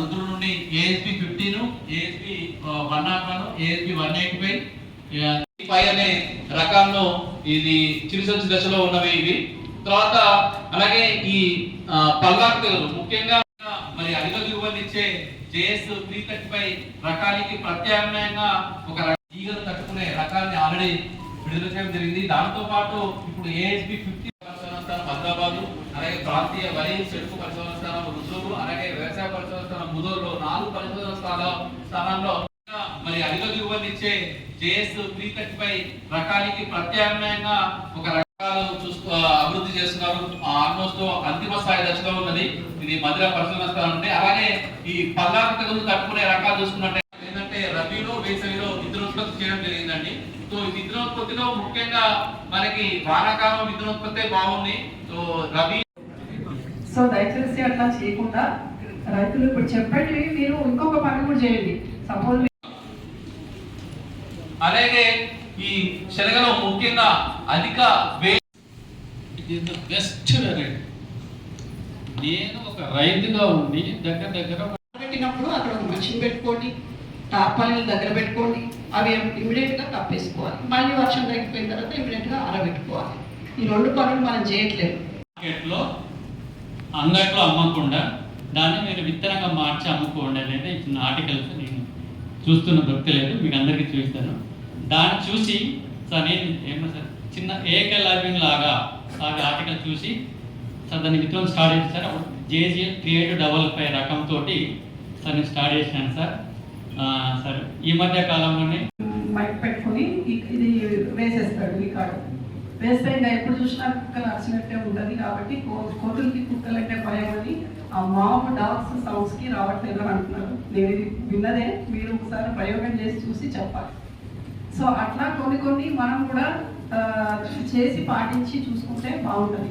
రుద్రుడు నుండి ASP 15, ASP 101, ASP 185 అనే రకాల్లో ఇది చిరుసంచి దశలో ఉన్నవి ఇవి. తర్వాత అలాగే ఈ పల్లాకు తెగులు ముఖ్యంగా మరి అధిక దిగుబడినిచ్చే JS 335 రకానికి ప్రత్యామ్నాయంగా ఒక ఈగలు తట్టుకునే రకాన్ని ఆల్రెడీ విడుదల చేయడం జరిగింది. దాంతో పాటు ఇప్పుడు ASP 50 పరిశోధన స్థానం హైదరాబాదు, అలాగే ప్రాంతీయ వరి చెరుకు పరిశోధన స్థానం రుద్రూరు, అలాగే వ్యవసాయ పరిశోధన స్థానం ముదూరులో 4 పరిశోధన స్థానాల్లో మరి అధిక దిగుబడినిచ్చే JS 335 రకానికి ప్రత్యామ్నాయంగా ఒక రకాలు అభివృద్ధి చేస్తున్నారు. ఆల్మోస్ట్ అంతిమ స్థాయి దశలో ఉన్నది. ఇది మధుర పరిశోధన స్థానం ఉంది. అలాగే ఈ పల్లాకు తెగులు తట్టుకునే రకాలు చూసుకున్నట్టే ఏంటంటే రబీలో వేసవిలో విత్తనోత్పత్తి చేయడం జరిగిందండి. సో ఈ విత్తనోత్పత్తిలో ముఖ్యంగా మనకి వానాకాలం విత్తనోత్పత్తి బాగుంది. సో రబీ దయచేసి అట్లా చేయకుండా రైతులు ఇప్పుడు చెప్పండి, మీరు ఇంకొక పని కూడా చేయండి. సపోజ్ అలాగే ఈ శనగలో ముఖ్యంగా అధిక బెస్ట్ వెరైటీ. నేను ఒక రైతుగా ఉండి దగ్గర పెట్టినప్పుడు అక్కడ ఒక మషిన్ పెట్టుకోండి, టార్పాలిన్లు దగ్గర పెట్టుకోండి. అవి ఇమీడియట్గా కప్పేసుకోవాలి. మళ్ళీ వర్షం తగ్గిపోయిన తర్వాత ఇమీడియట్గా ఆరబెట్టుకోవాలి. ఈ 2 పనులు మనం చేయట్లేదు. మార్కెట్లో అంగట్లో అమ్మకుండా దాన్ని మీరు విత్తనంగా మార్చి అమ్ముకోండి అనేది చిన్న ఆర్టికల్స్ నేను చూస్తున్న దొరకలేదు, మీకు అందరికీ చూస్తాను. దాన్ని చూసి సార్ నేను ఏమో సార్ చిన్న ఏకలవ్యం లాగా ఆర్టికల్ చూసి సార్ దాన్ని విత్తనం స్టార్ట్ చేశారు. అప్పుడు JGL 3855 రకంతో సార్ నేను స్టార్ట్ చేశాను సార్. సార్ ఈ మధ్య కాలంలోనే మైక్ పెట్టుకుని ఇది వేసేస్తాడు. ఈ కాడు వేస్తే ఇంకా ఎప్పుడు చూసినా కుక్కలు అరిచినట్టే ఉంటుంది. కాబట్టి కోతులకి కుక్కలు అంటే భయం అని ఆ మామూలు డాగ్స్ సౌండ్స్కి రావట్లేదు అని అంటున్నారు. నేను ఇది విన్నదే, మీరు ఒకసారి ప్రయోగం చేసి చూసి చెప్పాలి. సో అట్లా కొన్ని మనం కూడా చేసి పాటించి చూసుకుంటే బాగుంటుంది.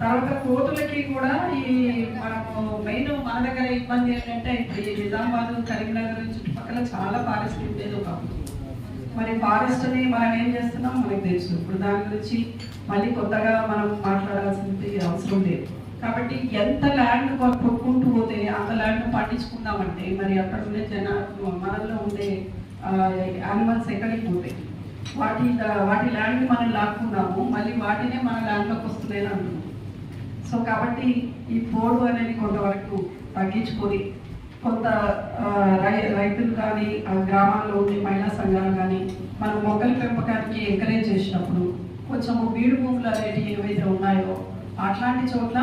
తర్వాత కోతులకి కూడా ఈ మనము మెయిన్ మన దగ్గర ఇబ్బంది ఏంటంటే ఇప్పుడు ఈ నిజామాబాద్, కరీంనగర్ చుట్టుపక్కల చాలా ఫారెస్ట్ ఉండేది ఒకప్పుడు. మరి ఫారెస్ట్ని మనం ఏం చేస్తున్నాం మనకు తెలుసు. ఇప్పుడు దాని గురించి మళ్ళీ కొత్తగా మనం మాట్లాడాల్సింది అవసరం లేదు. కాబట్టి ఎంత ల్యాండ్ కొట్టుకుంటూ పోతే అంత ల్యాండ్ పండించుకుందామంటే మరి అక్కడ ఉండే మనలో ఉండే యానిమల్స్ ఎక్కడికి పోతాయి? వాటి ల్యాండ్ని మనం లాక్కున్నాము, మళ్ళీ వాటినే మన ల్యాండ్లోకి వస్తున్నాయని అంటున్నాం. సో కాబట్టి ఈ పోడు అనేది కొంతవరకు తగ్గించుకొని కొంత రైతులు కానీ గ్రామాల్లో ఉండే మహిళా సంఘాలు కానీ మనం మొక్కల పెంపకానికి ఎంకరేజ్ చేసినప్పుడు కొంచెం బీడు భూములు అనేటివి ఏవైతే ఉన్నాయో అట్లాంటి చోట్ల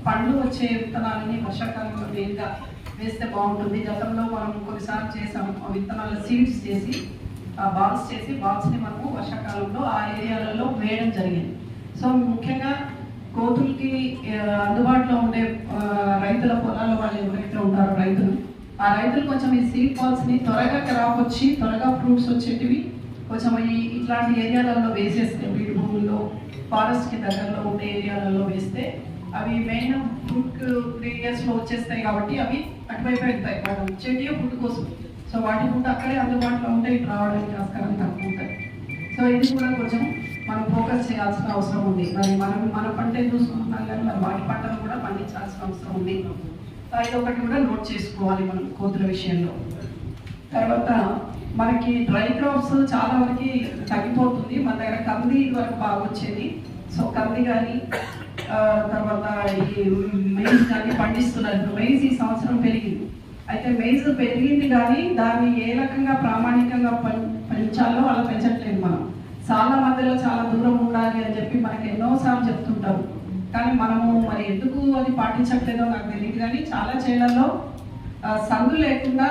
పండ్లు వచ్చే విత్తనాలని వర్షాకాలంలో మెయిన్గా వేస్తే బాగుంటుంది. గతంలో మనం కొన్నిసార్లు చేసాము, విత్తనాల సీడ్స్ చేసి బాల్స్ని మనము వర్షాకాలంలో ఆ ఏరియాలలో వేయడం జరిగింది. సో ముఖ్యంగా కోతులకి అందుబాటులో ఉండే రైతుల పొలాల వాళ్ళు ఎవరైతే ఉంటారో ఆ రైతులు కొంచెం ఈ సీడ్ బాల్స్ని త్వరగా క్రాప్ వచ్చి త్వరగా ఫ్రూట్స్ వచ్చేటివి కొంచెం ఇట్లాంటి ఏరియాలలో వేసేస్తే, వీడి భూముల్లో ఫారెస్ట్కి దగ్గరలో ఉండే ఏరియాలలో వేస్తే అవి మెయిన్ ఫుడ్ ఏరియాస్లో వచ్చేస్తాయి. కాబట్టి అవి అటువైపు వెళ్తాయి, మనం చెట్టు ఫుడ్ కోసం. సో వాటి ఫుడ్ అక్కడే అందుబాటులో ఉంటే ఇటు రావడానికి ఆస్కారం తక్కువ ఉంటుంది. సో ఇది కూడా కొంచెం మనం ఫోకస్ చేయాల్సిన అవసరం ఉంది. మరి మన పంటే చూసుకుంటున్నాం కానీ మరి వాటి పంటను కూడా పండించాల్సిన అవసరం ఉంది. ఇది ఒకటి కూడా నోట్ చేసుకోవాలి మనం కోతుల విషయంలో. తర్వాత మనకి డ్రై క్రాప్స్ చాలా వరకు తగ్గిపోతుంది. మన దగ్గర కంది వరకు బాగా వచ్చేది. సో కంది కానీ తర్వాత ఈ మెయిజ్ కానీ పండిస్తున్నారు. ఇప్పుడు మెయిజ్ ఈ సంవత్సరం పెరిగింది. అయితే మెయిజ్ పెరిగింది కానీ దాన్ని ఏ రకంగా ప్రామాణికంగా పెంచాలో అలా పెంచట్లేదు. మనం చాలా మధ్యలో చాలా దూరం ఉండాలి అని చెప్పి మనకి ఎన్నోసార్లు చెప్తుంటారు. కానీ మనము మరి ఎందుకు అది పాటించట్లేదో నాకు తెలియదు. కానీ చాలా చేళ్లలో సందు లేకుండా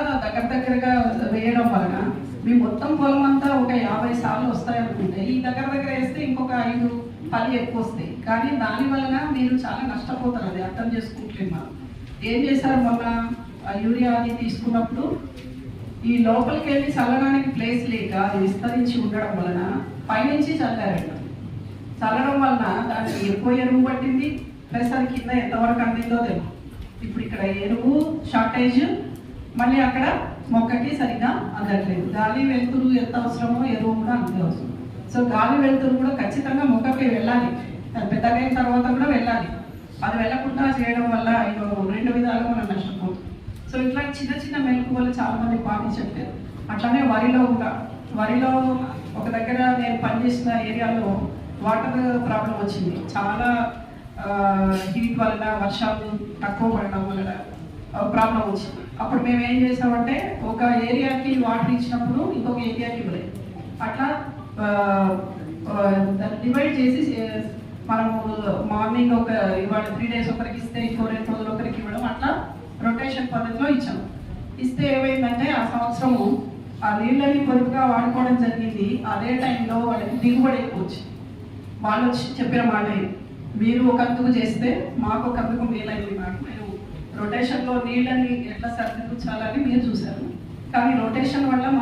దగ్గరగా వేయడం వలన మీ మొత్తం పొలం అంతా ఒక 50 సార్లు వస్తాయనుకుంటే ఈ దగ్గర వేస్తే ఇంకొక 5-10 ఎక్కువ వస్తాయి. కానీ దాని వలన మీరు చాలా నష్టపోతారు. అది అర్థం చేసుకుంటే మనం ఏం చేశారు, మొన్న యూరియా అది తీసుకున్నప్పుడు ఈ లోపలికి వెళ్ళి చల్లడానికి ప్లేస్ లేక అది విస్తరించి ఉండడం వలన పైనుంచి చల్లారంట. చల్లడం వలన దానికి ఎక్కువ ఎరువు పట్టింది, ప్లస్ అది కింద ఎంతవరకు అందిందో తెలియదు. ఇప్పుడు ఇక్కడ ఎరువు షార్టేజ్, మళ్ళీ అక్కడ మొక్కకి సరిగ్గా అందట్లేదు. గాలి వెలుతురు ఎంత అవసరమో ఎరువు కూడా అంతే అవసరం. సో గాలి వెలుతురు కూడా ఖచ్చితంగా మొక్కకి వెళ్ళాలి, పెద్దగైన తర్వాత కూడా వెళ్ళాలి. అది వెళ్ళకుండా చేయడం వల్ల 2 విధాలుగా మనం నష్టపోతుంది. సో సో ఇట్లా చిన్న చిన్న మెలకువలు చాలా మంది పాటించట్లేదు. అట్లానే వరిలో కూడా, వరిలో ఒక దగ్గర నేను పనిచేసిన ఏరియాలో వాటర్ ప్రాబ్లం వచ్చింది. చాలా హీట్ వల్ల, వర్షాలు తక్కువ పడడం వల్ల ప్రాబ్లం వచ్చింది. అప్పుడు మేము ఏం చేసామంటే ఒక ఏరియాకి వాటర్ ఇచ్చినప్పుడు ఇంకొక ఏరియాకి ఇవ్వలేదు. అట్లా డివైడ్ చేసి మనము మార్నింగ్ ఇవాళ 3 days ఒకరికి ఇస్తే ఇంకో 2 రోజులు ఒకరికి ఇవ్వడం, అట్లా రొటేషన్ పద్ధతిలో ఇచ్చాము. ఇస్తే ఏమైందంటే ఆ సంవత్సరము ఆ నీళ్ళని పొదుపుగా వాడుకోవడం జరిగింది. అదే టైంలో వాళ్ళకి దిగుబడి ఎక్కువ వచ్చింది. వాళ్ళు చెప్పిన మాట ఇది, మీరు ఒక అందుకు చేస్తే మాకు ఒక అందుకు మేలైంది. నాకు మీరు రొటేషన్లో నీళ్ళని ఎట్లా సర్దిపుచ్చాలని మీరు చూశారు, కానీ రొటేషన్ వల్ల